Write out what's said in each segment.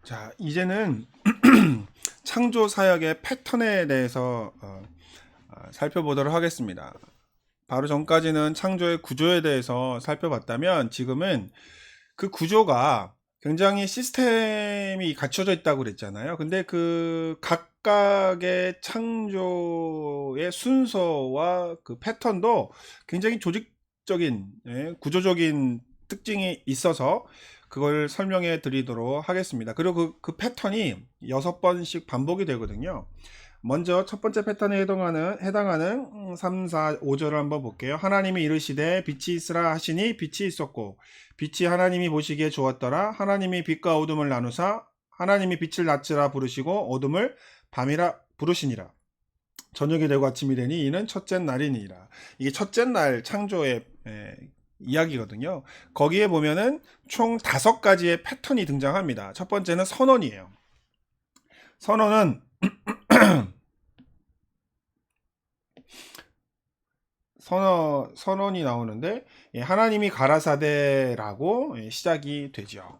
자, 이제는 창조 사역의 패턴에 대해서 살펴보도록 하겠습니다. 바로 전까지는 창조의 구조에 대해서 살펴봤다면 지금은 그 구조가 굉장히 시스템이 갖춰져 있다고 그랬잖아요. 근데 그 각각의 창조의 순서와 그 패턴도 굉장히 조직적인, 구조적인 특징이 있어서 그걸 설명해 드리도록 하겠습니다. 그리고 그 패턴이 6번씩 반복이 되거든요. 먼저 첫 번째 패턴에 해당하는 3, 4, 5절을 한번 볼게요. 하나님이 이르시되 빛이 있으라 하시니 빛이 있었고 빛이 하나님이 보시기에 좋았더라. 하나님이 빛과 어둠을 나누사 하나님이 빛을 낮이라 부르시고 어둠을 밤이라 부르시니라. 저녁이 되고 아침이 되니 이는 첫째 날이니라. 이게 첫째 날 창조의 이야기거든요. 거기에 보면은 총 5가지의 패턴이 등장합니다. 첫 번째는 선언이에요. 선언은 선언이 나오는데 하나님이 가라사대라고 시작이 되죠.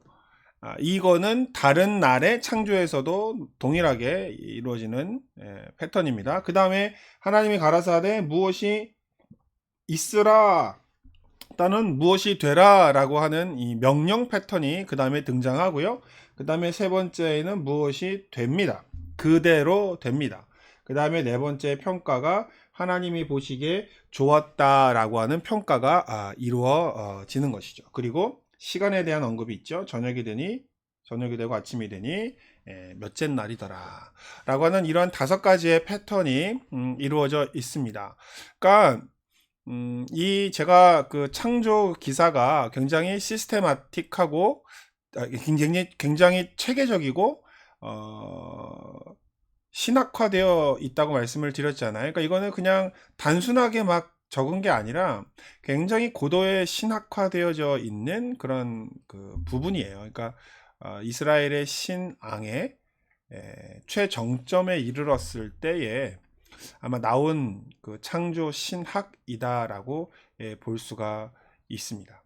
이거는 다른 날의 창조에서도 동일하게 이루어지는 패턴입니다. 그 다음에 하나님이 가라사대 무엇이 있으라 또는 무엇이 되라 라고 하는 이 명령 패턴이 그 다음에 등장하고요. 그 다음에 세 번째는 무엇이 됩니다. 그대로 됩니다. 그 다음에 네 번째 평가가 하나님이 보시기에 좋았다라고 하는 평가가 이루어지는 것이죠. 그리고 시간에 대한 언급이 있죠. 저녁이 되고 아침이 되니 몇째 날이더라 라고 하는 이러한 5가지의 패턴이 이루어져 있습니다. 그러니까 제가 그 창조 기사가 굉장히 시스테마틱하고 굉장히 체계적이고 신학화되어 있다고 말씀을 드렸잖아요. 그러니까 이거는 그냥 단순하게 막 적은 게 아니라 굉장히 고도의 신학화되어져 있는 그런 그 부분이에요. 그러니까 이스라엘의 신앙의 최정점에 이르렀을 때에 아마 나온 그 창조 신학이다라고 볼 수가 있습니다.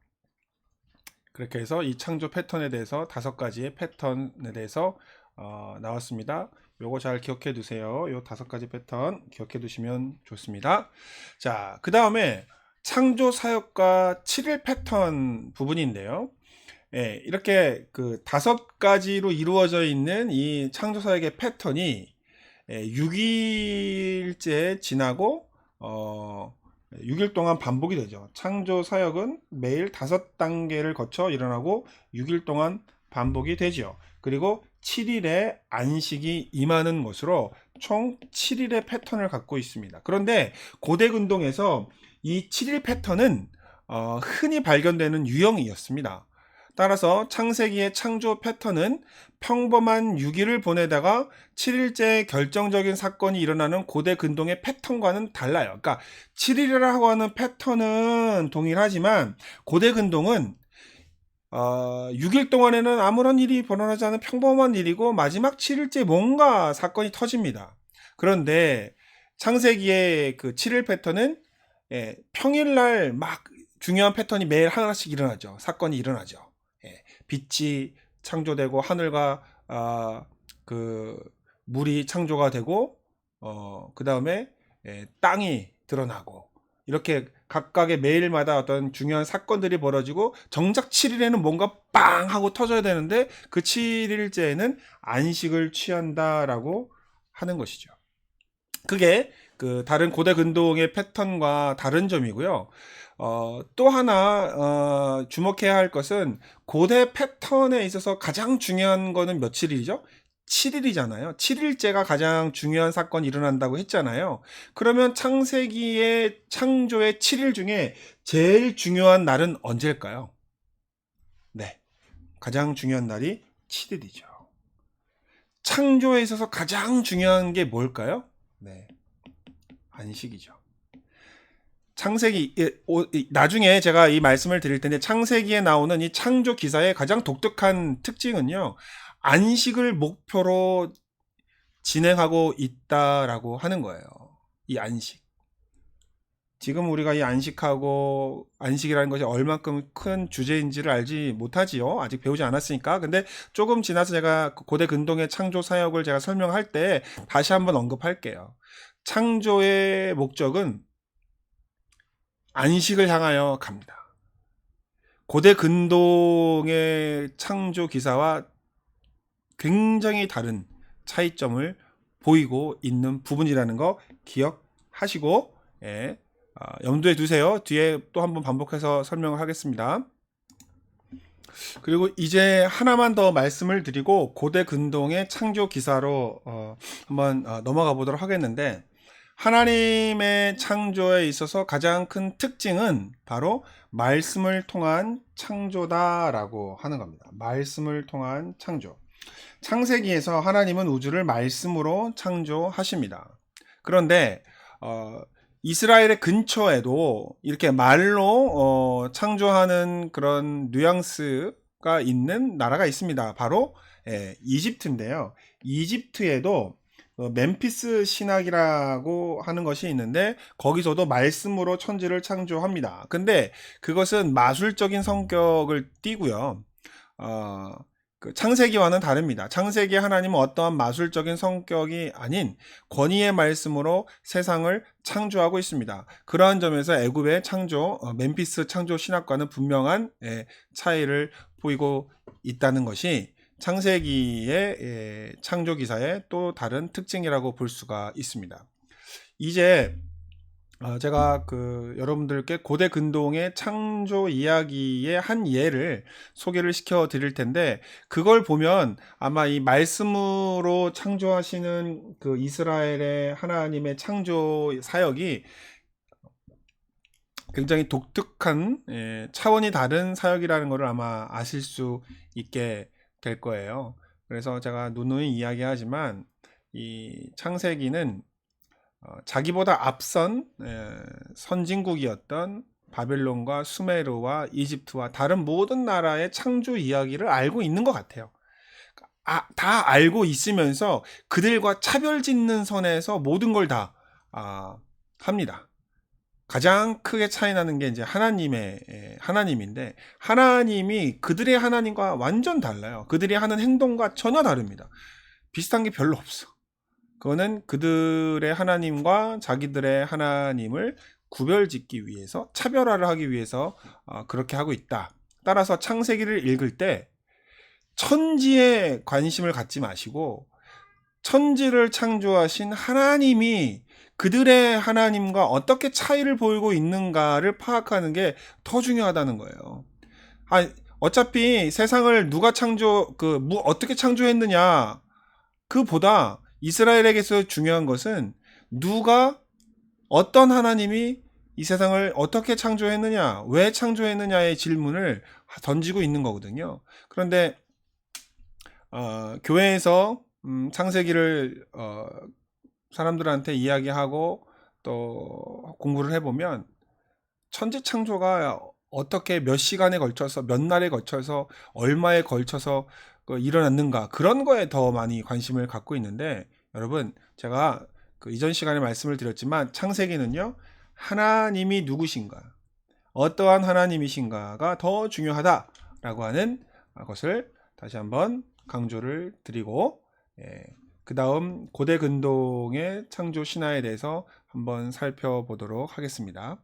그렇게 해서 이 창조 패턴에 대해서 5가지의 패턴에 대해서 나왔습니다. 요거 잘 기억해 두세요. 요 5가지 패턴 기억해 두시면 좋습니다. 자, 그 다음에 창조 사역과 7일 패턴 부분인데요. 이렇게 그 5가지로 이루어져 있는 이 창조 사역의 패턴이 6일째 지나고 6일 동안 반복이 되죠. 창조 사역은 매일 5단계를 거쳐 일어나고 6일 동안 반복이 되죠. 그리고 7일에 안식이 임하는 것으로 총 7일의 패턴을 갖고 있습니다. 그런데 고대 근동에서 이 7일 패턴은 흔히 발견되는 유형이었습니다. 따라서 창세기의 창조 패턴은 평범한 6일을 보내다가 7일째 결정적인 사건이 일어나는 고대 근동의 패턴과는 달라요. 그러니까 7일이라고 하는 패턴은 동일하지만 고대 근동은 6일 동안에는 아무런 일이 벌어나지 않은 평범한 일이고 마지막 7일째 뭔가 사건이 터집니다. 그런데 창세기의 그 7일 패턴은 평일날 막 중요한 패턴이 매일 하나씩 일어나죠. 사건이 일어나죠. 빛이 창조되고 하늘과 그 물이 창조가 되고 그 다음에 땅이 드러나고 이렇게 각각의 매일마다 어떤 중요한 사건들이 벌어지고 정작 7일에는 뭔가 빵 하고 터져야 되는데 그 7일째에는 안식을 취한다라고 하는 것이죠. 그게 그 다른 고대 근동의 패턴과 다른 점이고요. 또 하나 주목해야 할 것은 고대 패턴에 있어서 가장 중요한 거는 며칠이죠? 7일이잖아요. 7일째가 가장 중요한 사건이 일어난다고 했잖아요. 그러면 창세기의 창조의 7일 중에 제일 중요한 날은 언제일까요? 네. 가장 중요한 날이 7일이죠. 창조에 있어서 가장 중요한 게 뭘까요? 네. 안식이죠. 창세기 나중에 제가 이 말씀을 드릴 텐데 창세기에 나오는 이 창조 기사의 가장 독특한 특징은요. 안식을 목표로 진행하고 있다라고 하는 거예요. 이 안식. 지금 우리가 이 안식이라는 것이 얼만큼 큰 주제인지를 알지 못하지요. 아직 배우지 않았으니까. 근데 조금 지나서 제가 고대 근동의 창조 사역을 제가 설명할 때 다시 한번 언급할게요. 창조의 목적은 안식을 향하여 갑니다. 고대 근동의 창조 기사와 굉장히 다른 차이점을 보이고 있는 부분이라는 거 기억하시고, 예, 염두에 두세요. 뒤에 또 한번 반복해서 설명을 하겠습니다. 그리고 이제 하나만 더 말씀을 드리고 고대 근동의 창조 기사로 한번 넘어가 보도록 하겠는데, 하나님의 창조에 있어서 가장 큰 특징은 바로 말씀을 통한 창조다라고 하는 겁니다. 말씀을 통한 창조. 창세기에서 하나님은 우주를 말씀으로 창조하십니다. 그런데 이스라엘의 근처에도 이렇게 말로 창조하는 그런 뉘앙스가 있는 나라가 있습니다. 바로 이집트인데요. 이집트에도 멤피스 신학이라고 하는 것이 있는데 거기서도 말씀으로 천지를 창조합니다. 근데 그것은 마술적인 성격을 띠고요. 그 창세기와는 다릅니다. 창세기 하나님은 어떠한 마술적인 성격이 아닌 권위의 말씀으로 세상을 창조하고 있습니다. 그러한 점에서 애굽의 창조, 멤피스 창조 신학과는 분명한 차이를 보이고 있다는 것이 창세기의 창조 기사의 또 다른 특징이라고 볼 수가 있습니다. 이제 제가 여러분들께 고대 근동의 창조 이야기의 한 예를 소개를 시켜 드릴 텐데, 그걸 보면 아마 이 말씀으로 창조하시는 그 이스라엘의 하나님의 창조 사역이 굉장히 독특한 차원이 다른 사역이라는 것을 아마 아실 수 있게 될 거예요. 그래서 제가 누누이 이야기하지만 이 창세기는 자기보다 앞선 선진국이었던 바벨론과 수메르와 이집트와 다른 모든 나라의 창조 이야기를 알고 있는 것 같아요. 다 알고 있으면서 그들과 차별짓는 선에서 모든 걸 다 합니다. 가장 크게 차이 나는 게 이제 하나님인데, 하나님이 그들의 하나님과 완전 달라요. 그들이 하는 행동과 전혀 다릅니다. 비슷한 게 별로 없어. 그거는 그들의 하나님과 자기들의 하나님을 구별짓기 위해서, 차별화를 하기 위해서 그렇게 하고 있다. 따라서 창세기를 읽을 때 천지에 관심을 갖지 마시고 천지를 창조하신 하나님이 그들의 하나님과 어떻게 차이를 보이고 있는가를 파악하는 게 더 중요하다는 거예요. 어차피 세상을 누가 어떻게 창조했느냐, 그보다 이스라엘에게서 중요한 것은 어떤 하나님이 이 세상을 어떻게 창조했느냐, 왜 창조했느냐의 질문을 던지고 있는 거거든요. 그런데 교회에서 창세기를 사람들한테 이야기하고 또 공부를 해보면 천지 창조가 어떻게 몇 시간에 걸쳐서, 몇 날에 걸쳐서, 얼마에 걸쳐서 일어났는가, 그런 거에 더 많이 관심을 갖고 있는데, 여러분, 제가 이전 시간에 말씀을 드렸지만 창세기는요, 하나님이 누구신가, 어떠한 하나님이신가가 더 중요하다라고 하는 것을 다시 한번 강조를 드리고, 그 다음 고대 근동의 창조 신화에 대해서 한번 살펴보도록 하겠습니다.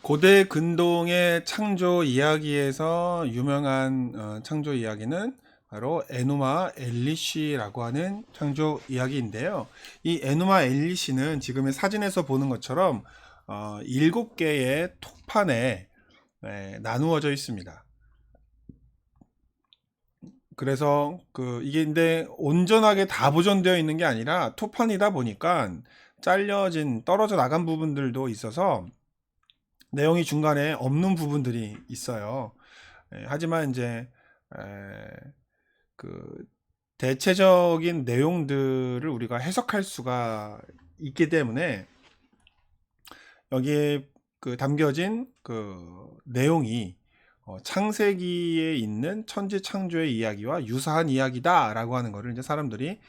고대 근동의 창조 이야기에서 유명한 창조 이야기는 바로 에누마 엘리시라고 하는 창조 이야기인데요. 이 에누마 엘리시는 지금의 사진에서 보는 것처럼 7개의 톡판에 나누어져 있습니다. 그래서 이게 근데 온전하게 다 보존되어 있는 게 아니라 톡판이다 보니까 떨어져 나간 부분들도 있어서 내용이 중간에 없는 부분들이 있어요. 하지만 이제 대체적인 내용들을 우리가 해석할 수가 있기 때문에 여기에 담겨진 내용이 창세기에 있는 천지 창조의 이야기와 유사한 이야기다라고 하는 것을 이제 사람들이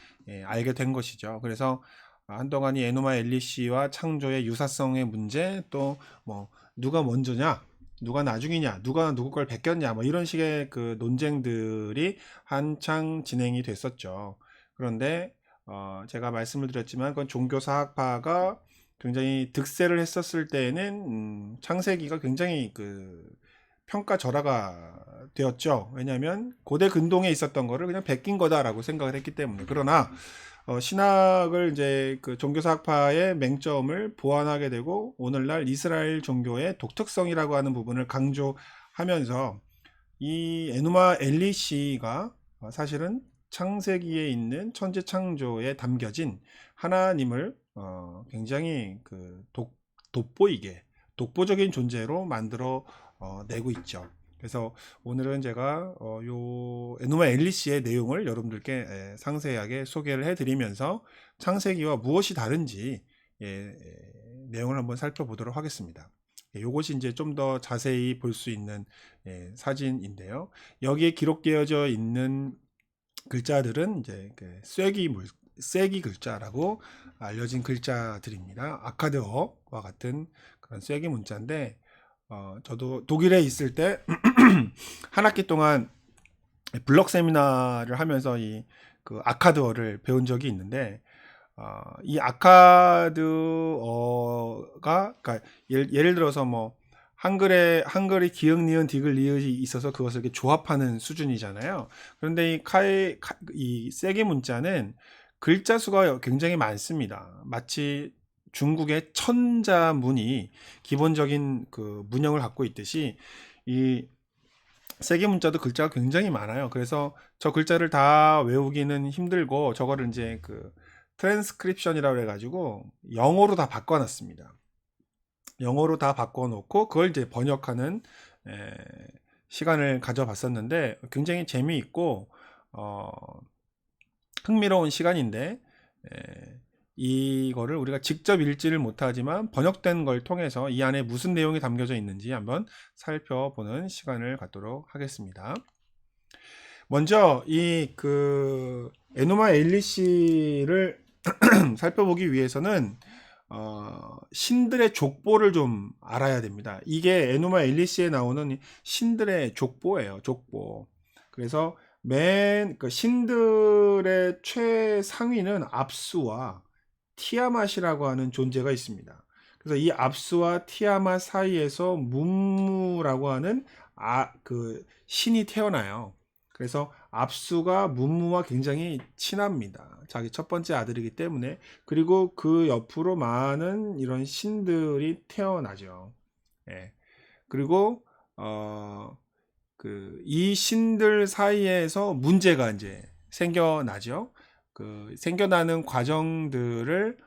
알게 된 것이죠. 그래서 한동안 이 에노마 엘리시와 창조의 유사성의 문제, 또 뭐 누가 먼저냐, 누가 나중이냐, 누가 누구 걸 베꼈냐, 뭐 이런 식의 그 논쟁들이 한창 진행이 됐었죠. 그런데 제가 말씀을 드렸지만 그건 종교사학파가 굉장히 득세를 했었을 때에는 창세기가 굉장히 그 평가절하가 되었죠. 왜냐하면 고대 근동에 있었던 거를 그냥 베낀 거다라고 생각을 했기 때문에. 그러나 신학을 이제 그 종교사학파의 맹점을 보완하게 되고 오늘날 이스라엘 종교의 독특성이라고 하는 부분을 강조하면서 이 에누마 엘리시가 사실은 창세기에 있는 천지창조에 담겨진 하나님을 굉장히 그 돋보이게 독보적인 존재로 만들어 내고 있죠. 그래서 오늘은 제가 요 에누마 엘리시의 내용을 여러분들께 상세하게 소개를 해드리면서 창세기와 무엇이 다른지 내용을 한번 살펴보도록 하겠습니다. 요것이 이제 좀 더 자세히 볼 수 있는 사진인데요. 여기에 기록되어져 있는 글자들은 이제 그 쐐기 글자라고 알려진 글자들입니다. 아카드어와 같은 그런 쐐기 문자인데 저도 독일에 있을 때 한 학기 동안 블럭 세미나를 하면서 이 그 아카드어를 배운 적이 있는데 이 아카드어가 그러니까 예를 들어서 뭐 한글이 기역 니은 디귿 리을이 있어서 그것을 이렇게 조합하는 수준이잖아요. 그런데 이 쐐기 문자는 글자 수가 굉장히 많습니다. 마치 중국의 천자문이 기본적인 그 문형을 갖고 있듯이 이 쐐기 문자도 글자가 굉장히 많아요. 그래서 저 글자를 다 외우기는 힘들고 저거를 이제 그 트랜스크립션이라고 해가지고 영어로 다 바꿔놨습니다. 영어로 다 바꿔놓고 그걸 이제 번역하는 시간을 가져봤었는데 굉장히 재미있고 흥미로운 시간인데 이거를 우리가 직접 읽지를 못하지만 번역된 걸 통해서 이 안에 무슨 내용이 담겨져 있는지 한번 살펴보는 시간을 갖도록 하겠습니다. 먼저 이 그 에노마 엘리시를 살펴보기 위해서는 신들의 족보를 좀 알아야 됩니다. 이게 에노마 엘리시에 나오는 신들의 족보예요. 족보. 그래서 그 신들의 최상위는 압수와 티아맛이라고 하는 존재가 있습니다. 그래서 이 압수와 티아맛 사이에서 문무라고 하는 그 신이 태어나요. 그래서 압수가 문무와 굉장히 친합니다. 자기 첫 번째 아들이기 때문에. 그리고 그 옆으로 많은 이런 신들이 태어나죠. 예. 그리고 이 신들 사이에서 문제가 이제 생겨나죠. 그 생겨나는 과정들을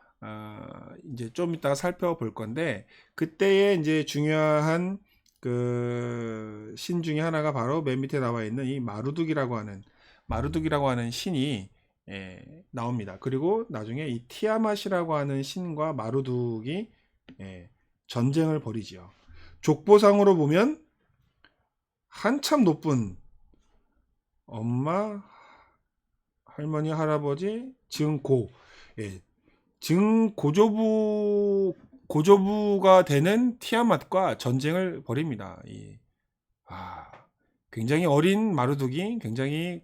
이제 좀 이따가 살펴볼 건데 그때의 이제 중요한 그 신 중에 하나가 바로 맨 밑에 나와 있는 이 마루둑이라고 하는 신이 나옵니다. 그리고 나중에 이 티아맛이라고 하는 신과 마루둑이 전쟁을 벌이죠. 족보상으로 보면 한참 높은 엄마, 할머니, 할아버지, 증고, 고조부가 되는 티아맛과 전쟁을 벌입니다. 굉장히 어린 마루둑이 굉장히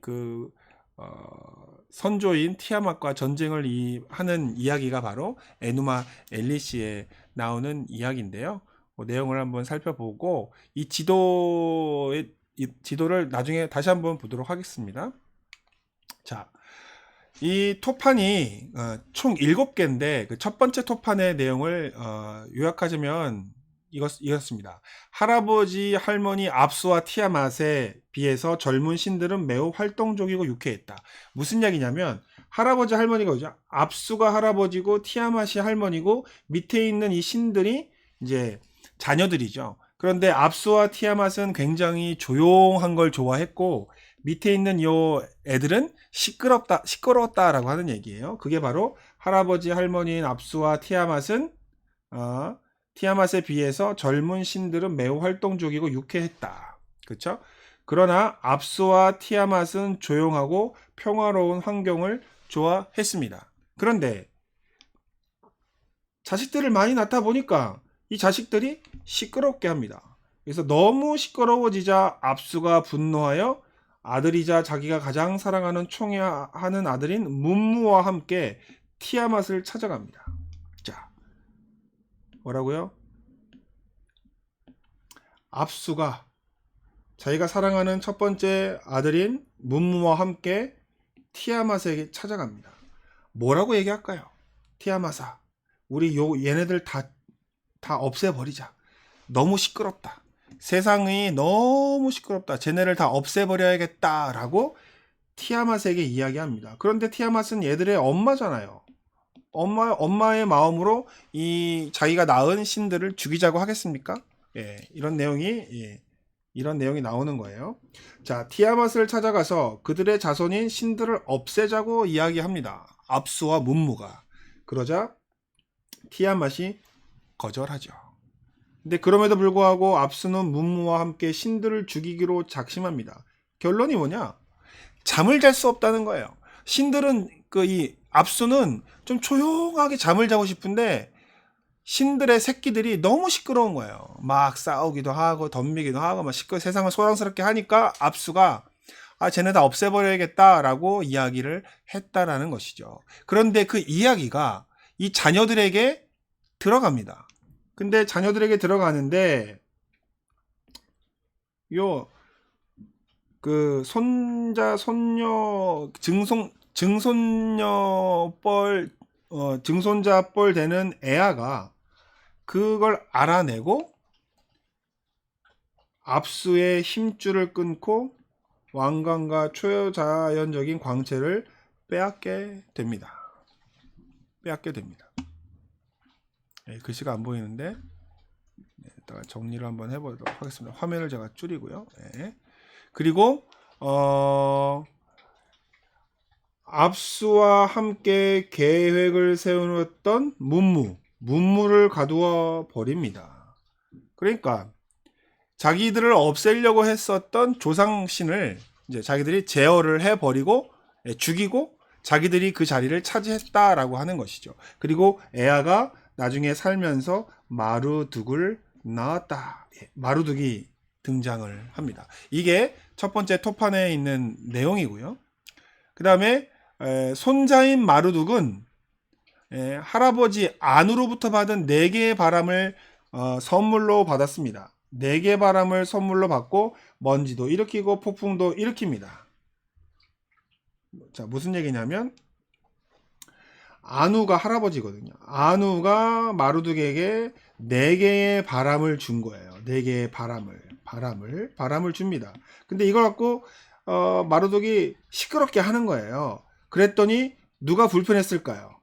선조인 티아맛과 전쟁을 하는 이야기가 바로 에누마 엘리시에 나오는 이야기인데요. 내용을 한번 살펴보고 이 지도를 나중에 다시 한번 보도록 하겠습니다. 자, 이 토판이 총 7개인데 그 첫 번째 토판의 내용을 요약하자면 이렇습니다. 할아버지, 할머니, 압수와 티아맛에 비해서 젊은 신들은 매우 활동적이고 유쾌했다. 무슨 이야기냐면 할아버지, 할머니가 뭐죠? 압수가 할아버지고 티아맛이 할머니고 밑에 있는 이 신들이 이제 자녀들이죠. 그런데 압수와 티아맛은 굉장히 조용한 걸 좋아했고 밑에 있는 요 애들은 시끄러웠다라고 하는 얘기예요. 그게 바로 할아버지, 할머니인 압수와 티아맛은 티아맛에 비해서 젊은 신들은 매우 활동적이고 유쾌했다. 그렇죠? 그러나 압수와 티아맛은 조용하고 평화로운 환경을 좋아했습니다. 그런데 자식들을 많이 낳다 보니까 이 자식들이 시끄럽게 합니다. 그래서 너무 시끄러워지자 압수가 분노하여 아들이자 자기가 가장 사랑하는 총애하는 아들인 문무와 함께 티아맛을 찾아갑니다. 자, 뭐라고요? 압수가 자기가 사랑하는 첫 번째 아들인 문무와 함께 티아맛에게 찾아갑니다. 뭐라고 얘기할까요? 티아맛아, 우리 얘네들 다 없애버리자. 너무 시끄럽다. 세상이 너무 시끄럽다. 쟤네를 다 없애버려야겠다라고 티아맛에게 이야기합니다. 그런데 티아맛은 얘들의 엄마잖아요. 엄마의 마음으로 이 자기가 낳은 신들을 죽이자고 하겠습니까? 예, 이런 내용이 나오는 거예요. 자, 티아맛을 찾아가서 그들의 자손인 신들을 없애자고 이야기합니다. 압수와 문무가. 그러자 티아맛이 거절하죠. 근데 그럼에도 불구하고 압수는 문무와 함께 신들을 죽이기로 작심합니다. 결론이 뭐냐? 잠을 잘 수 없다는 거예요. 신들은 이 압수는 좀 조용하게 잠을 자고 싶은데 신들의 새끼들이 너무 시끄러운 거예요. 막 싸우기도 하고 덤비기도 하고 막 세상을 소란스럽게 하니까 압수가 쟤네 다 없애버려야겠다라고 이야기를 했다라는 것이죠. 그런데 그 이야기가 이 자녀들에게 들어갑니다. 근데 자녀들에게 들어가는데 손자 손녀 증손자 뻘 되는 애아가 그걸 알아내고 압수의 힘줄을 끊고 왕관과 초자연적인 광채를 빼앗게 됩니다. 글씨가 안 보이는데 이따가 정리를 한번 해보도록 하겠습니다. 화면을 제가 줄이고요. 그리고 압수와 함께 계획을 세워놓았던 문무를 가두어 버립니다. 그러니까 자기들을 없애려고 했었던 조상신을 이제 자기들이 제어를 해버리고 죽이고 자기들이 그 자리를 차지했다라고 하는 것이죠. 그리고 에아가 나중에 살면서 마루둑을 낳았다. 마루둑이 등장을 합니다. 이게 첫 번째 토판에 있는 내용이고요. 그 다음에 손자인 마루둑은 할아버지 안으로부터 받은 4개의 바람을 선물로 받았습니다. 4개의 바람을 선물로 받고 먼지도 일으키고 폭풍도 일으킵니다. 자, 무슨 얘기냐면 안우가 할아버지거든요. 안우가 마루둑에게 4개의 바람을 준 거예요. 4개의 바람을 줍니다. 근데 이걸 갖고 마루둑이 시끄럽게 하는 거예요. 그랬더니 누가 불편했을까요?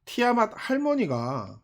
티아맛 할머니가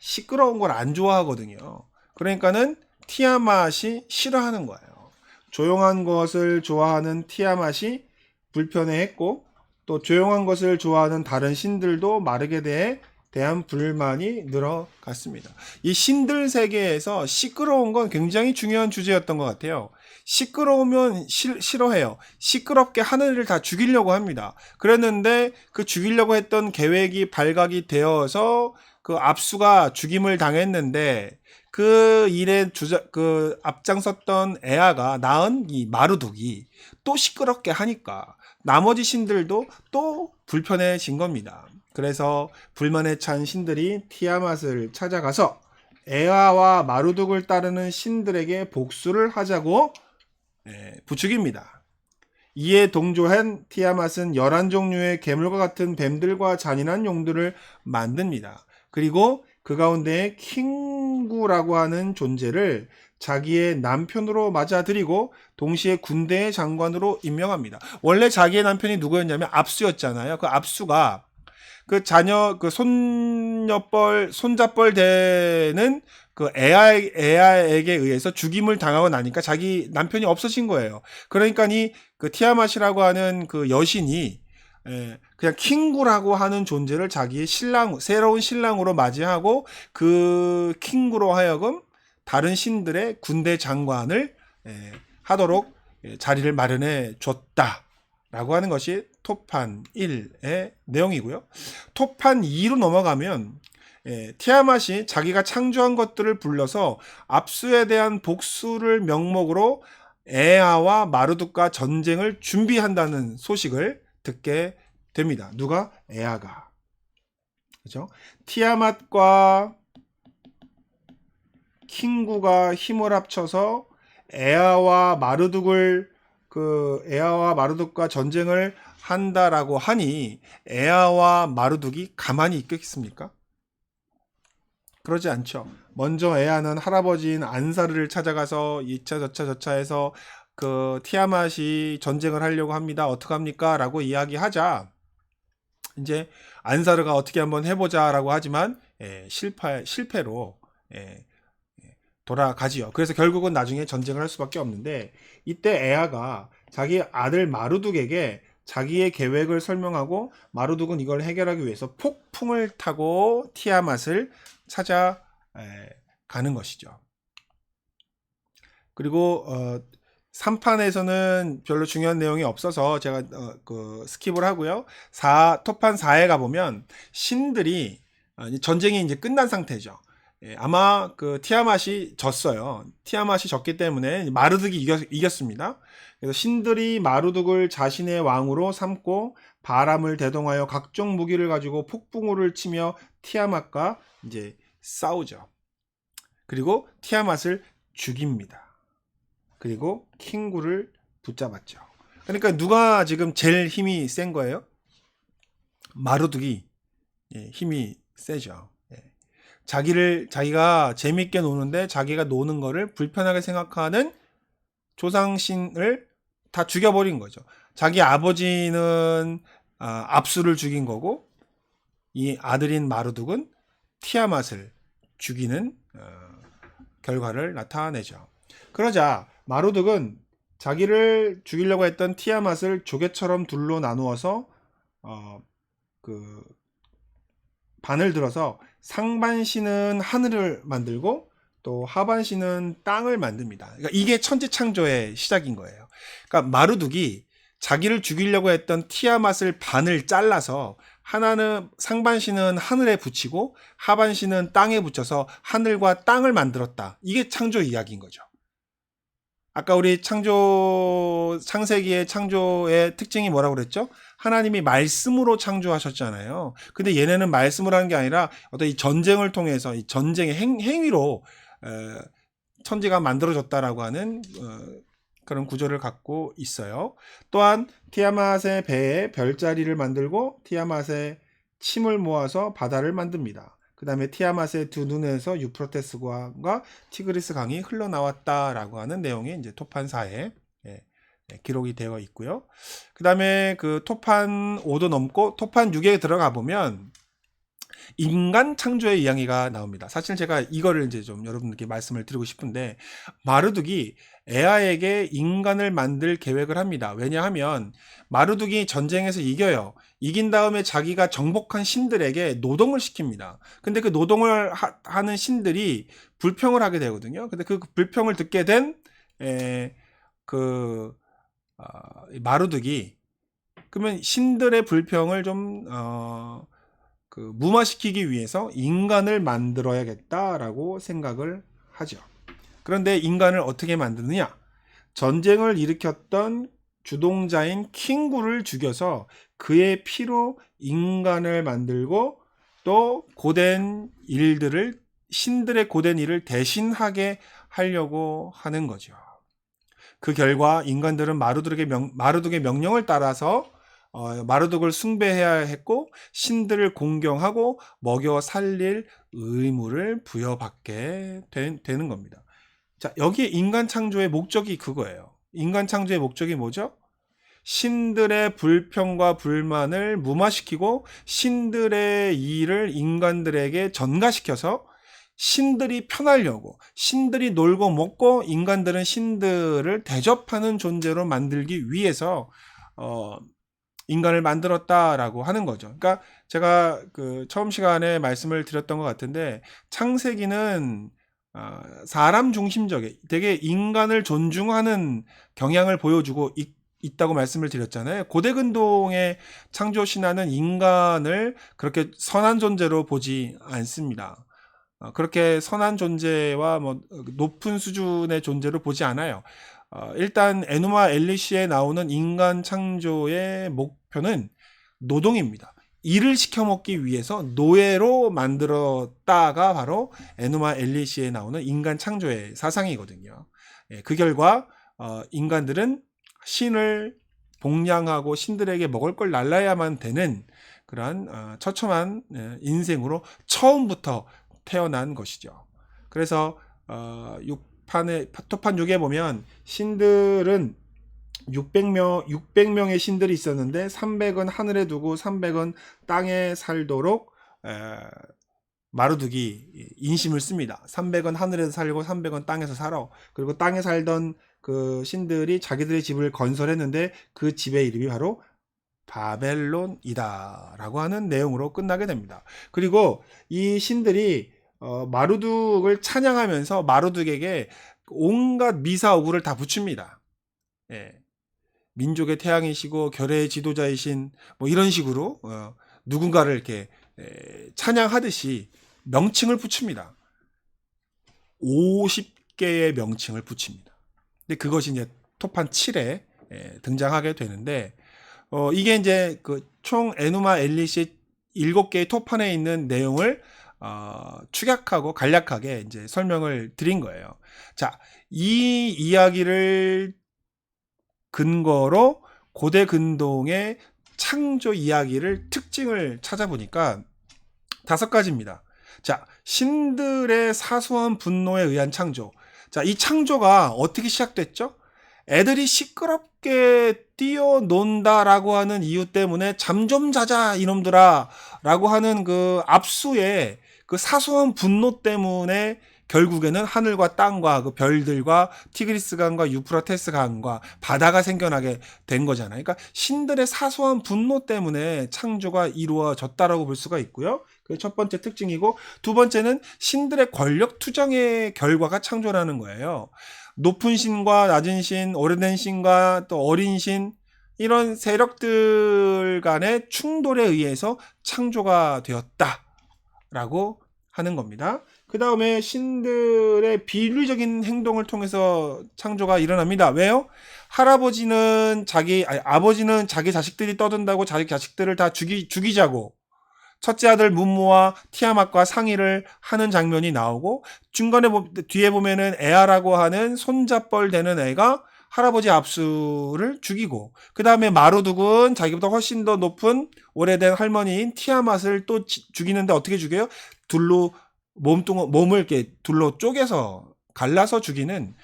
시끄러운 걸 안 좋아하거든요. 그러니까는 티아맛이 싫어하는 거예요. 조용한 것을 좋아하는 티아맛이 불편해했고 또 조용한 것을 좋아하는 다른 신들도 마르게 대한 불만이 늘어갔습니다. 이 신들 세계에서 시끄러운 건 굉장히 중요한 주제였던 것 같아요. 시끄러우면 싫어해요. 시끄럽게 하늘을 다 죽이려고 합니다. 그랬는데 그 죽이려고 했던 계획이 발각이 되어서 그 압수가 죽임을 당했는데 그 일에 앞장섰던 에아가 낳은 이 마루둑이 또 시끄럽게 하니까 나머지 신들도 또 불편해진 겁니다. 그래서 불만에 찬 신들이 티아맛을 찾아가서 에아와 마루둑을 따르는 신들에게 복수를 하자고 부추깁니다. 이에 동조한 티아맛은 11종류의 괴물과 같은 뱀들과 잔인한 용들을 만듭니다. 그리고 그 가운데 킹구라고 하는 존재를 자기의 남편으로 맞아들이고 동시에 군대의 장관으로 임명합니다. 원래 자기의 남편이 누구였냐면 압수였잖아요. 그 압수가 그 손자뻘 되는 그 에아에게 의해서 죽임을 당하고 나니까 자기 남편이 없어진 거예요. 그러니까 그 티아맛이라고 하는 그 여신이 그냥 킹구라고 하는 존재를 자기의 새로운 신랑으로 맞이하고 그 킹구로 하여금 다른 신들의 군대 장관을 하도록 자리를 마련해 줬다라고 하는 것이 토판 1의 내용이고요. 토판 2로 넘어가면 티아맛이 자기가 창조한 것들을 불러서 압수에 대한 복수를 명목으로 에아와 마르둑과 전쟁을 준비한다는 소식을 듣게 됩니다. 누가? 에아가. 그죠? 티아맛과 킹구가 힘을 합쳐서 에아와 마르둑과 전쟁을 한다라고 하니 에아와 마르둑이 가만히 있겠습니까? 그러지 않죠. 먼저 에아는 할아버지인 안사르를 찾아가서 2차 저차 해서 그 티아맛이 전쟁을 하려고 합니다. 어떡합니까? 라고 이야기하자 이제 안사르가 어떻게 한번 해보자 라고 하지만 실패로 돌아가지요. 그래서 결국은 나중에 전쟁을 할 수밖에 없는데 이때 에아가 자기 아들 마르둑에게 자기의 계획을 설명하고 마르둑은 이걸 해결하기 위해서 폭풍을 타고 티아맛을 찾아가는 것이죠. 그리고 3판에서는 별로 중요한 내용이 없어서 제가 스킵을 하고요. 토판 4에 가보면 신들이 전쟁이 이제 끝난 상태죠. 아마 그 티아맛이 졌어요. 티아맛이 졌기 때문에 마르둑이 이겼습니다. 그래서 신들이 마르둑을 자신의 왕으로 삼고 바람을 대동하여 각종 무기를 가지고 폭풍우를 치며 티아맛과 이제 싸우죠. 그리고 티아맛을 죽입니다. 그리고 킹구를 붙잡았죠. 그러니까 누가 지금 제일 힘이 센 거예요? 마르둑이 힘이 세죠. 자기가 재밌게 노는데 자기가 노는 거를 불편하게 생각하는 조상신을 다 죽여버린 거죠. 자기 아버지는 압수를 죽인 거고 이 아들인 마르둑은 티아맛을 죽이는 결과를 나타내죠. 그러자 마르둑은 자기를 죽이려고 했던 티아맛을 조개처럼 둘로 나누어서 반을 들어서 상반신은 하늘을 만들고 또 하반신은 땅을 만듭니다. 그러니까 이게 천지창조의 시작인 거예요. 그러니까 마르둑이 자기를 죽이려고 했던 티아맛을 반을 잘라서 하나는 상반신은 하늘에 붙이고 하반신은 땅에 붙여서 하늘과 땅을 만들었다. 이게 창조 이야기인 거죠. 아까 우리 창세기의 창조의 특징이 뭐라고 그랬죠? 하나님이 말씀으로 창조하셨잖아요. 근데 얘네는 말씀을 하는 게 아니라 어떤 이 전쟁을 통해서 이 전쟁의 행위로 천지가 만들어졌다라고 하는 그런 구조를 갖고 있어요. 또한 티아맛의 배에 별자리를 만들고 티아맛의 침을 모아서 바다를 만듭니다. 그 다음에 티아맛의 두 눈에서 유프라테스과 티그리스 강이 흘러나왔다라고 하는 내용이 이제 토판4에 기록이 되어 있고요. 그 다음에 그 토판 5도 넘고 토판 6에 들어가 보면 인간 창조의 이야기가 나옵니다. 사실 제가 이거를 이제 좀 여러분들께 말씀을 드리고 싶은데 마르둑이 에아에게 인간을 만들 계획을 합니다. 왜냐하면 마르둑이 전쟁에서 이겨요. 이긴 다음에 자기가 정복한 신들에게 노동을 시킵니다. 근데 그 노동을 하는 신들이 불평을 하게 되거든요. 근데 그 불평을 듣게 된 마르둑이 그러면 신들의 불평을 좀 무마시키기 위해서 인간을 만들어야겠다라고 생각을 하죠. 그런데 인간을 어떻게 만드느냐? 전쟁을 일으켰던 주동자인 킹구를 죽여서 그의 피로 인간을 만들고 또 고된 일들을 신들의 고된 일을 대신하게 하려고 하는 거죠. 그 결과 인간들은 마르둑의 명령을 따라서 마르둑을 숭배해야 했고 신들을 공경하고 먹여 살릴 의무를 부여받게 되는 겁니다. 자, 여기 인간 창조의 목적이 그거예요. 인간 창조의 목적이 뭐죠? 신들의 불평과 불만을 무마시키고 신들의 일을 인간들에게 전가시켜서 신들이 편하려고 신들이 놀고 먹고 인간들은 신들을 대접하는 존재로 만들기 위해서 인간을 만들었다라고 하는 거죠. 그러니까 제가 그 처음 시간에 말씀을 드렸던 것 같은데 창세기는 사람 중심적인 되게 인간을 존중하는 경향을 보여주고 있다고 말씀을 드렸잖아요. 고대 근동의 창조 신화는 인간을 그렇게 선한 존재로 보지 않습니다. 그렇게 선한 존재와 뭐 높은 수준의 존재로 보지 않아요. 일단 에누마 엘리시에 나오는 인간 창조의 목표는 노동입니다. 일을 시켜먹기 위해서 노예로 만들었다가 바로 에누마 엘리시에 나오는 인간 창조의 사상이거든요. 그 결과 인간들은 신을 복량하고 신들에게 먹을 걸 날라야만 되는 그러한 처참한 인생으로 처음부터 태어난 것이죠. 그래서 토판 6에 보면 신들은 600명의 신들이 있었는데 300은 하늘에 두고 300은 땅에 살도록 마루두기 인심을 씁니다. 300은 하늘에서 살고 300은 땅에서 살아. 그리고 땅에 살던 그 신들이 자기들의 집을 건설했는데 그 집의 이름이 바로 바벨론이다 라고 하는 내용으로 끝나게 됩니다. 그리고 이 신들이 마루둑을 찬양하면서 마루둑에게 온갖 미사오구를 다 붙입니다. 예. 민족의 태양이시고 결의의 지도자이신 뭐 이런 식으로 누군가를 이렇게 찬양하듯이 명칭을 붙입니다. 50개의 명칭을 붙입니다. 근데 그것이 이제 토판 7에 등장하게 되는데 이게 이제 그 총 에누마 엘리시 7개의 토판에 있는 내용을 축약하고 간략하게 이제 설명을 드린 거예요. 자, 이 이야기를 근거로 고대 근동의 창조 이야기를 특징을 찾아보니까 5가지입니다. 자, 신들의 사소한 분노에 의한 창조. 자, 이 창조가 어떻게 시작됐죠? 애들이 시끄럽게 뛰어논다라고 하는 이유 때문에 잠 좀 자자 이놈들아 라고 하는 그 압수의 그 사소한 분노 때문에 결국에는 하늘과 땅과 그 별들과 티그리스 강과 유프라테스 강과 바다가 생겨나게 된 거잖아요. 그러니까 신들의 사소한 분노 때문에 창조가 이루어졌다라고 볼 수가 있고요. 그게 첫 번째 특징이고, 두 번째는 신들의 권력 투정의 결과가 창조라는 거예요. 높은 신과 낮은 신, 오래된 신과 또 어린 신, 이런 세력들 간의 충돌에 의해서 창조가 되었다라고 하는 겁니다. 그 다음에 신들의 비윤리적인 행동을 통해서 창조가 일어납니다. 왜요? 아버지는 자기 자식들이 떠든다고 자기 자식들을 다 죽이자고 첫째 아들 문무와 티아맛과 상의를 하는 장면이 나오고, 뒤에 보면은 에아라고 하는 손잡벌 되는 애가 할아버지 압수를 죽이고, 그 다음에 마루둑은 자기보다 훨씬 더 높은 오래된 할머니인 티아맛을 또 죽이는데 어떻게 죽여요? 몸을 이렇게 둘로 쪼개서 갈라서 죽이는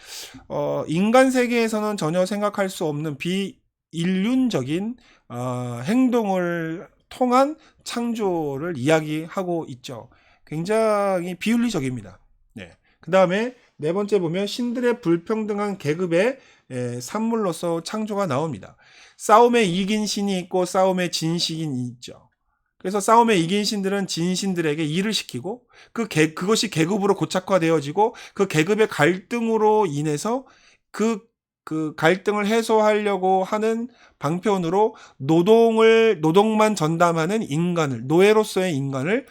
인간 세계에서는 전혀 생각할 수 없는 비인륜적인 행동을 통한 창조를 이야기하고 있죠. 굉장히 비윤리적입니다. 네. 그 다음에 네 번째 보면 신들의 불평등한 계급의 산물로서 창조가 나옵니다. 싸움에 이긴 신이 있고 싸움에 진 신이 있죠. 그래서 싸움에 이긴 신들은 진 신들에게 일을 시키고 그것이 계급으로 고착화되어지고 그 계급의 갈등으로 인해서 그 갈등을 해소하려고 하는 방편으로 노동만 전담하는 인간을, 노예로서의 인간을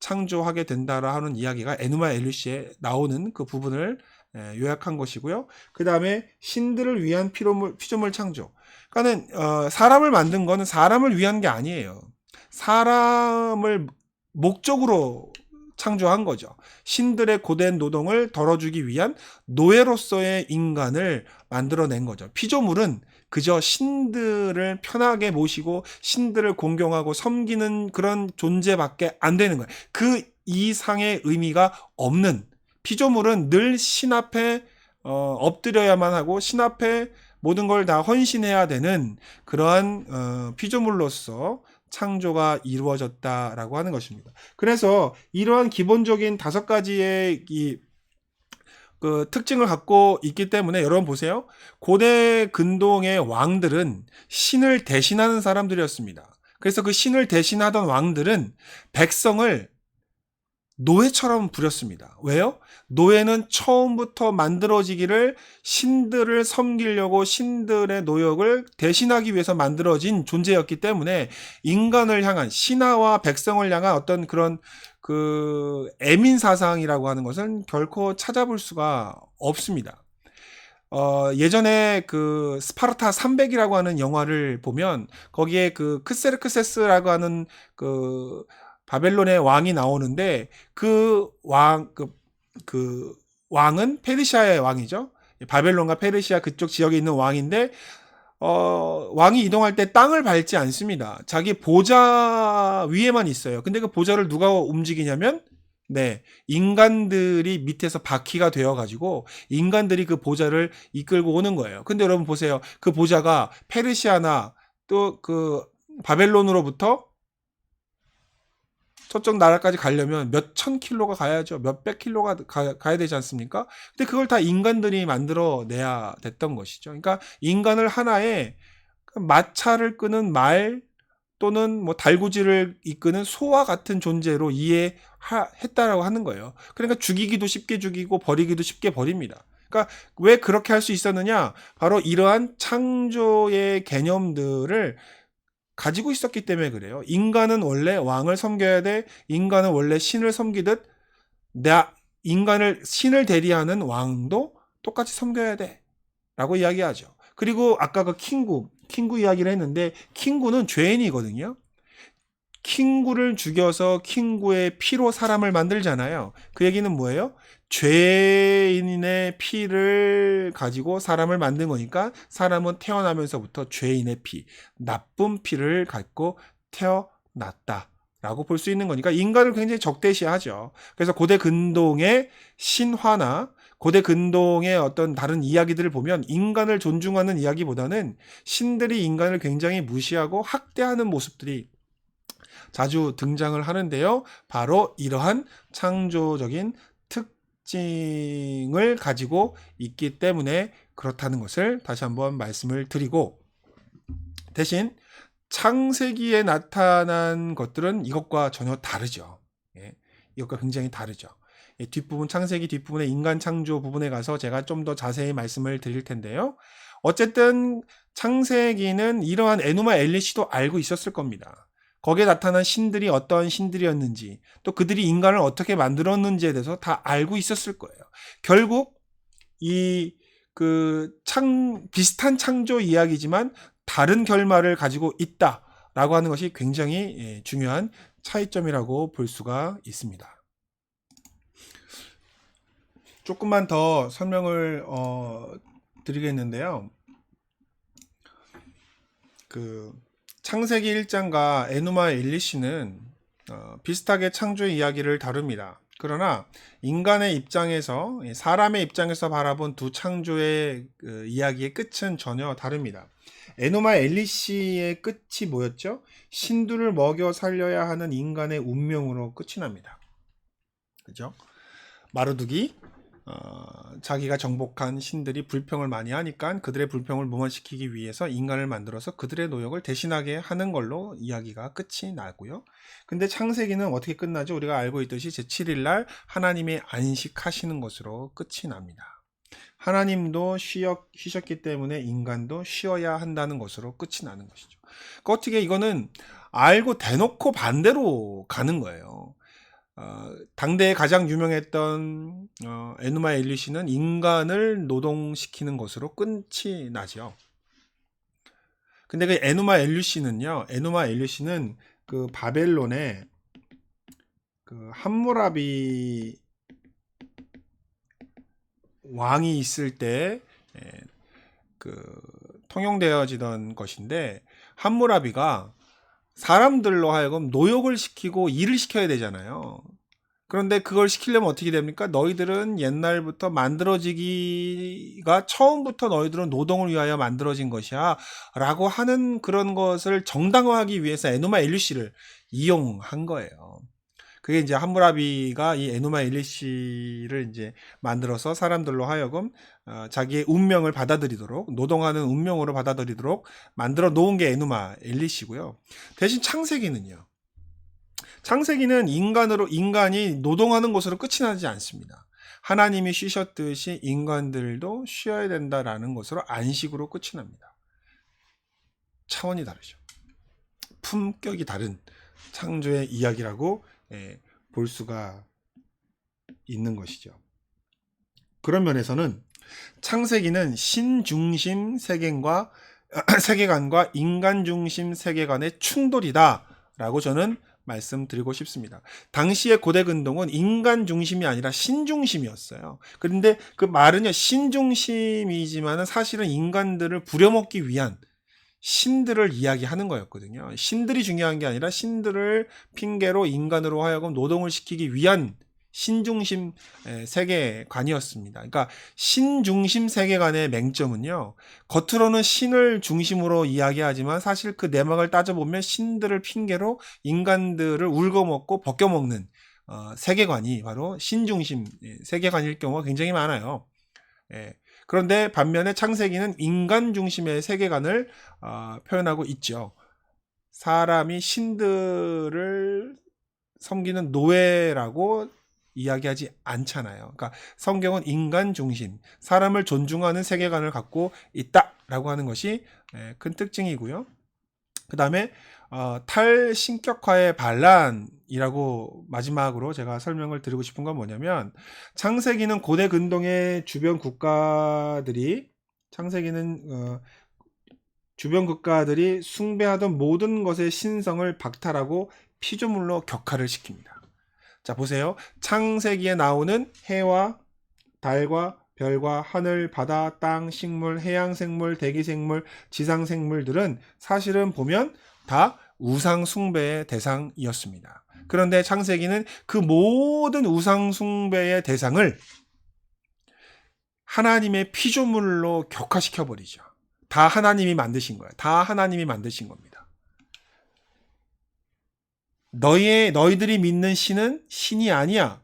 창조하게 된다라 하는 이야기가 에누마 엘리시에 나오는 그 부분을 요약한 것이고요. 그 다음에 신들을 위한 피조물 창조. 그러니까는 사람을 만든 거는 사람을 위한 게 아니에요. 사람을 목적으로 창조한 거죠. 신들의 고된 노동을 덜어주기 위한 노예로서의 인간을 만들어낸 거죠. 피조물은 그저 신들을 편하게 모시고 신들을 공경하고 섬기는 그런 존재밖에 안 되는 거예요. 그 이상의 의미가 없는, 피조물은 늘 신 앞에 엎드려야만 하고 신 앞에 모든 걸 다 헌신해야 되는 그러한 피조물로서 창조가 이루어졌다라고 하는 것입니다. 그래서 이러한 기본적인 5가지의 그 특징을 갖고 있기 때문에 여러분 보세요. 고대 근동의 왕들은 신을 대신하는 사람들이었습니다. 그래서 그 신을 대신하던 왕들은 백성을 노예처럼 부렸습니다. 왜요? 노예는 처음부터 만들어지기를 신들을 섬기려고 신들의 노역을 대신하기 위해서 만들어진 존재였기 때문에 인간을 향한, 신하와 백성을 향한 어떤 그런 그 애민 사상이라고 하는 것은 결코 찾아볼 수가 없습니다. 예전에 그 스파르타 300이라고 하는 영화를 보면 거기에 그 크세르크세스라고 하는 그 바벨론의 왕이 나오는데 그 왕은 페르시아의 왕이죠. 바벨론과 페르시아 그쪽 지역에 있는 왕인데 왕이 이동할 때 땅을 밟지 않습니다. 자기 보좌 위에만 있어요. 근데 그 보좌를 누가 움직이냐면 네, 인간들이 밑에서 바퀴가 되어가지고 인간들이 그 보좌를 이끌고 오는 거예요. 근데 여러분 보세요. 그 보좌가 페르시아나 또 그 바벨론으로부터 저쪽 나라까지 가려면 몇 천 킬로가 가야죠. 몇백 킬로가 가야 되지 않습니까? 근데 그걸 다 인간들이 만들어내야 됐던 것이죠. 그러니까 인간을 하나의 마차를 끄는 말 또는 뭐 달구지를 이끄는 소와 같은 존재로 이해했다라고 하는 거예요. 그러니까 죽이기도 쉽게 죽이고 버리기도 쉽게 버립니다. 그러니까 왜 그렇게 할 수 있었느냐? 바로 이러한 창조의 개념들을 가지고 있었기 때문에 그래요. 인간은 원래 왕을 섬겨야 돼. 인간은 원래 신을 섬기듯 신을 대리하는 왕도 똑같이 섬겨야 돼. 라고 이야기하죠. 그리고 아까 그 킹구 이야기를 했는데 킹구는 죄인이거든요. 킹구를 죽여서 킹구의 피로 사람을 만들잖아요. 그 얘기는 뭐예요? 죄인의 피를 가지고 사람을 만든 거니까 사람은 태어나면서부터 죄인의 피, 나쁜 피를 갖고 태어났다 라고 볼 수 있는 거니까 인간을 굉장히 적대시하죠. 그래서 고대 근동의 신화나 고대 근동의 어떤 다른 이야기들을 보면 인간을 존중하는 이야기보다는 신들이 인간을 굉장히 무시하고 학대하는 모습들이 자주 등장을 하는데요. 바로 이러한 창조적인 특징을 가지고 있기 때문에 그렇다는 것을 다시 한번 말씀을 드리고, 대신 창세기에 나타난 것들은 이것과 전혀 다르죠. 예, 이것과 굉장히 다르죠. 뒷부분, 창세기 뒷부분의 인간 창조 부분에 가서 제가 좀 더 자세히 말씀을 드릴 텐데요. 어쨌든 창세기는 이러한 에누마 엘리시도 알고 있었을 겁니다. 거기에 나타난 신들이 어떠한 신들이었는지, 또 그들이 인간을 어떻게 만들었는지에 대해서 다 알고 있었을 거예요. 결국 비슷한 창조 이야기지만 다른 결말을 가지고 있다라고 하는 것이 굉장히 중요한 차이점이라고 볼 수가 있습니다. 조금만 더 설명을 드리겠는데요. 창세기 1장과 에누마 엘리시는 비슷하게 창조의 이야기를 다룹니다. 그러나 인간의 입장에서, 사람의 입장에서 바라본 두 창조의 이야기의 끝은 전혀 다릅니다. 에누마 엘리시의 끝이 뭐였죠? 신들을 먹여 살려야 하는 인간의 운명으로 끝이 납니다. 그죠? 마르둑이 자기가 정복한 신들이 불평을 많이 하니까 그들의 불평을 무마시키기 위해서 인간을 만들어서 그들의 노역을 대신하게 하는 걸로 이야기가 끝이 나고요. 근데 창세기는 어떻게 끝나죠? 우리가 알고 있듯이 제7일 날 하나님이 안식하시는 것으로 끝이 납니다. 하나님도 쉬셨기 때문에 인간도 쉬어야 한다는 것으로 끝이 나는 것이죠. 그러니까 어떻게 이거는 알고 대놓고 반대로 가는 거예요. 당대에 가장 유명했던 에누마 엘리시는 인간을 노동시키는 것으로 끝이 나죠. 근데 그 에누마 엘리시는 그 바벨론에 그 함무라비 왕이 있을 때 통용되어지던 것인데, 함무라비가 사람들로 하여금 노역을 시키고 일을 시켜야 되잖아요. 그런데 그걸 시키려면 어떻게 됩니까? 너희들은 옛날부터 만들어지기가 처음부터 너희들은 노동을 위하여 만들어진 것이야 라고 하는 그런 것을 정당화하기 위해서 에누마 엘리시를 이용한 거예요. 그게 이제 함무라비가 이 에누마 엘리시를 이제 만들어서 사람들로 하여금 자기의 운명을 받아들이도록, 노동하는 운명으로 받아들이도록 만들어 놓은 게 에누마 엘리시고요. 대신 창세기는요. 창세기는 인간이 노동하는 것으로 끝이 나지 않습니다. 하나님이 쉬셨듯이 인간들도 쉬어야 된다라는 것으로 안식으로 끝이 납니다. 차원이 다르죠. 품격이 다른 창조의 이야기라고 볼 수가 있는 것이죠. 그런 면에서는 창세기는 신중심 세계관과 인간 중심 세계관의 충돌이다라고 저는 말씀드리고 싶습니다. 당시의 고대 근동은 인간 중심이 아니라 신 중심이었어요. 그런데 그 말은요, 신 중심이지만은 사실은 인간들을 부려먹기 위한 신들을 이야기하는 거였거든요. 신들이 중요한 게 아니라 신들을 핑계로 인간으로 하여금 노동을 시키기 위한 신중심 세계관이었습니다. 그러니까 신중심 세계관의 맹점은요, 겉으로는 신을 중심으로 이야기하지만 사실 그 내막을 따져보면 신들을 핑계로 인간들을 울거먹고 벗겨먹는 세계관이 바로 신중심 세계관일 경우가 굉장히 많아요. 그런데 반면에 창세기는 인간 중심의 세계관을 표현하고 있죠. 사람이 신들을 섬기는 노예라고 이야기하지 않잖아요. 그러니까 성경은 인간 중심, 사람을 존중하는 세계관을 갖고 있다라고 하는 것이 큰 특징이고요. 그 다음에 탈신격화의 반란이라고 마지막으로 제가 설명을 드리고 싶은 건 뭐냐면, 창세기는 고대 근동의 주변 국가들이 숭배하던 모든 것의 신성을 박탈하고 피조물로 격화를 시킵니다. 자, 보세요. 창세기에 나오는 해와 달과 별과 하늘, 바다, 땅, 식물, 해양 생물, 대기 생물, 지상 생물들은 사실은 보면 다 우상 숭배의 대상이었습니다. 그런데 창세기는 그 모든 우상 숭배의 대상을 하나님의 피조물로 격화시켜 버리죠. 다 하나님이 만드신 거예요. 다 하나님이 만드신 겁니다. 너희들이 믿는 신은 신이 아니야.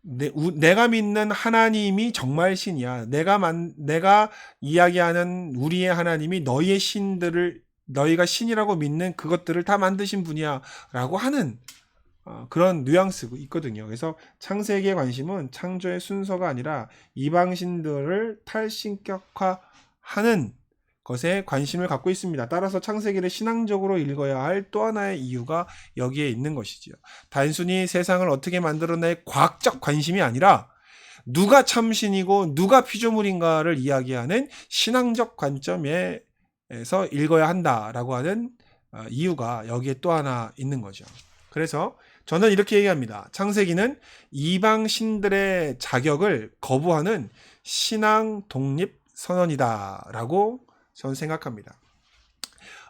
내가 믿는 하나님이 정말 신이야. 내가 이야기하는 우리의 하나님이 너희가 신이라고 믿는 그것들을 다 만드신 분이야 라고 하는 그런 뉘앙스가 있거든요. 그래서 창세기의 관심은 창조의 순서가 아니라 이방신들을 탈신격화하는 것에 관심을 갖고 있습니다. 따라서 창세기를 신앙적으로 읽어야 할 또 하나의 이유가 여기에 있는 것이지요. 단순히 세상을 어떻게 만들어낼 과학적 관심이 아니라 누가 참신이고 누가 피조물인가를 이야기하는 신앙적 관점에서 읽어야 한다라고 하는 이유가 여기에 또 하나 있는 거죠. 그래서 저는 이렇게 얘기합니다. 창세기는 이방 신들의 자격을 거부하는 신앙 독립 선언이다라고 저는 생각합니다.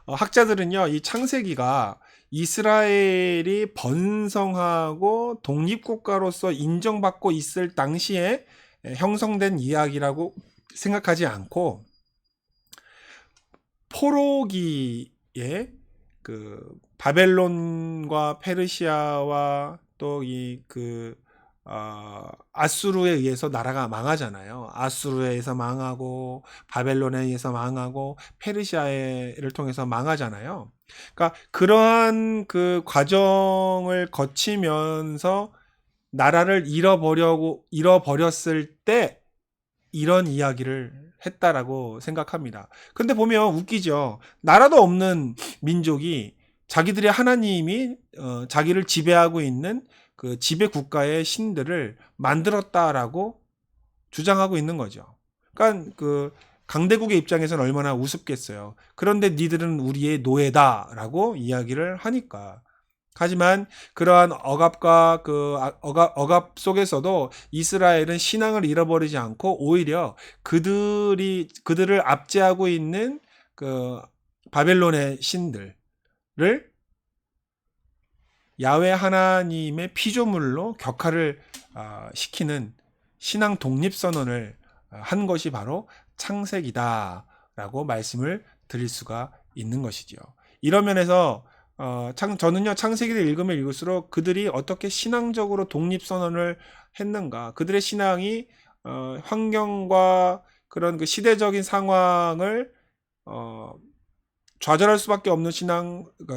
학자들은요, 이 창세기가 이스라엘이 번성하고 독립국가로서 인정받고 있을 당시에 형성된 이야기라고 생각하지 않고, 포로기에 그 바벨론과 페르시아와 또 아수르에 의해서 나라가 망하잖아요. 아수르에 의해서 망하고 바벨론에 의해서 망하고 페르시아를 통해서 망하잖아요. 그러니까 그러한 그 과정을 거치면서 나라를 잃어버렸을 때 이런 이야기를 했다라고 생각합니다. 근데 보면 웃기죠. 나라도 없는 민족이 자기들의 하나님이 자기를 지배하고 있는 그 지배 국가의 신들을 만들었다라고 주장하고 있는 거죠. 그러니까 그 강대국의 입장에서는 얼마나 우습겠어요. 그런데 니들은 우리의 노예다라고 이야기를 하니까. 하지만 그러한 억압과 억압 속에서도 이스라엘은 신앙을 잃어버리지 않고 오히려 그들을 압제하고 있는 그 바벨론의 신들을 야훼 하나님의 피조물로 격화를 시키는 신앙 독립선언을 한 것이 바로 창세기다라고 말씀을 드릴 수가 있는 것이죠. 이런 면에서 저는요, 창세기를 읽으면 읽을수록 그들이 어떻게 신앙적으로 독립선언을 했는가, 그들의 신앙이 환경과 그런 그 시대적인 상황을 좌절할 수밖에 없는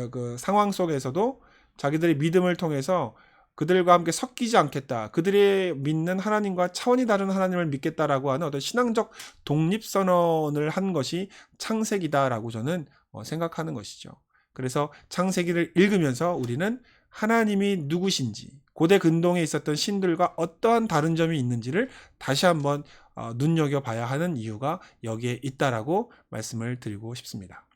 그 상황 속에서도 자기들의 믿음을 통해서 그들과 함께 섞이지 않겠다. 그들의 믿는 하나님과 차원이 다른 하나님을 믿겠다라고 하는 어떤 신앙적 독립선언을 한 것이 창세기다라고 저는 생각하는 것이죠. 그래서 창세기를 읽으면서 우리는 하나님이 누구신지, 고대 근동에 있었던 신들과 어떠한 다른 점이 있는지를 다시 한번 눈여겨봐야 하는 이유가 여기에 있다라고 말씀을 드리고 싶습니다.